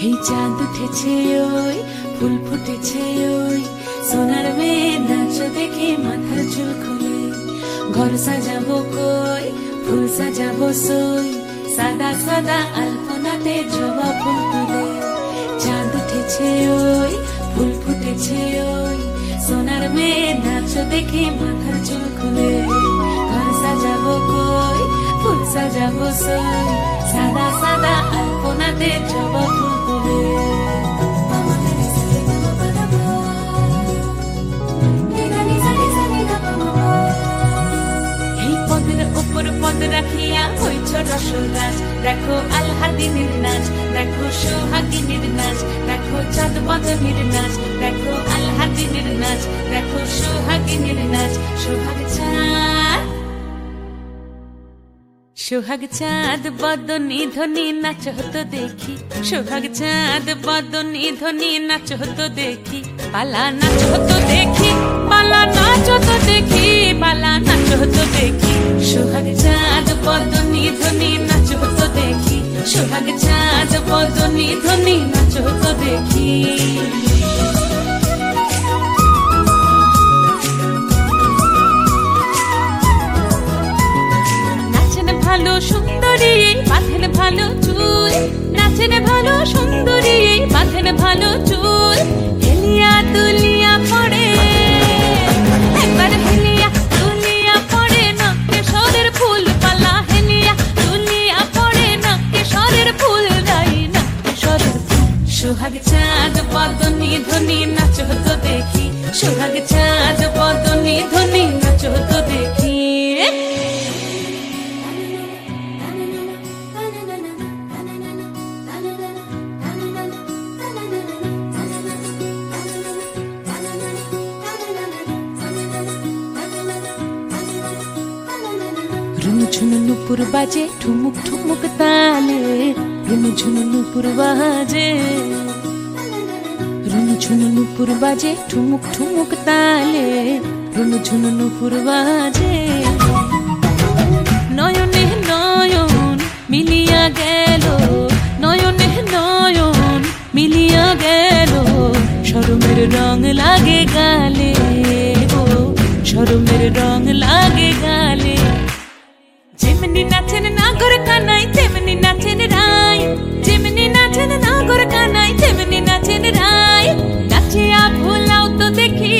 এই চাঁদ উঠেছে ওই ফুল ফুটেছে ওই সোনার মেয়ে নাচ দেখে মাথার চুল খুলে ঘর সাজাবো কই ফুল সাজাবো সই সাদা সাদা আলপনাতে জবা ফুল তুলে চাঁদ উঠেছে ওই ফুল ফুটেছে ওই সোনার মেয়ে নাচ দেখে মাথার চুল খুলে ঘর সাজাবো কই ফুল সাজাবো সই সাদা সাদা আলপনাতে জবা ফুল তুলে এই পদের উপর পদ রাখিয়া হইছ রসরাজ দেখো আলহাদিনীর নাচ দেখো সোহাগিনীর নাচ দেখো চাঁদ বদনীর নাচ দেখো আলহাদিনীর নাচ দেখো সোহাগিনীর নাচ সোহাগ চাঁদ বদনী ধ্বনি নাচ হতো দেখি সোহাগ চাঁদ বদনী ধ্বনি নাচ হতো দেখি পালা নাচ হতো দেখি পালা নাচ হতো দেখি পালা নাচ হতো দেখি সোহাগ চাঁদ বদনী ধ্বনি নাচ হতো দেখি সোহাগ চাঁদ বদনী ধ্বনি নাচ হতো দেখি ভালো সুন্দরী বাঁধেন ভালো চুল নাচেন ভালো সুন্দরী বাঁধেন ভালো চুল হেলিয়া দুলিয়া পড়ে একবার হেলিয়া দুলিয়া পড়ে না কেশরের ফুল পালা হেলিয়া দুলিয়া পড়ে না কেশরের ফুল যাই না কেশরের ফুল সোহাগ চাঁদ বদনী ধ্বনি নাচ হতো দেখি সোহাগ চাঁদ বদনী ধ্বনি নাচ হতো দেখি ঝুনু নুপুর বাজে ঠুমুক ঠুমুক তালে রুনু ঝুনু নুপুর বাজে রুনু ঝুনু নুপুর বাজে ঠুমুক ঠুমুক তালে রুনু ঝুনু নুপুর বাজে নয়নে নয়ন মিলিয়া গেল নয়নে নয়ন মিলিয়া গেল শরমের রং লাগে গালে গো শরমের রং লাগে গালে যেমনি নাচেন নাগর কানাই তেমনি নাচেন রাই যেমনি নাচেন নাগর কানাই তেমনি নাচেন রাই নাচিয়া ভুলাও তো দেখি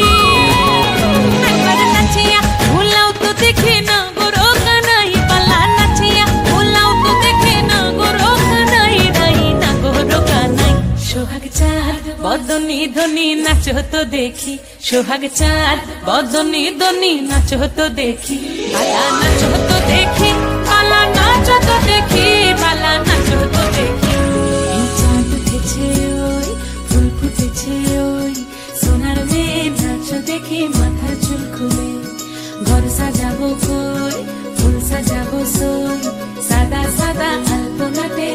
একবার নাচিয়া ভুলাও তো দেখি নাগর কানাই পালা নাচিয়া ভুলাও তো দেখি নাগর কানাই রাই নাগর কানাই সোহাগ চাঁদ বদনী ধ্বনি নাচ হতো দেখি সোহাগ চাঁদ বদনী ধ্বনি নাচ হতো দেখি পালা নাচ হতো দেখি পালা নাচ হতো দেখি পালা নাচ হতো দেখি এই চাঁদ উঠেছে ওই ফুল ফুটেছে ওই সোনার মেয়ে নাচ দেখি মাথার চুল খুলে ঘর সাজাবো কই ফুল সাজাবো সই সাদা সাদা আলপনাতে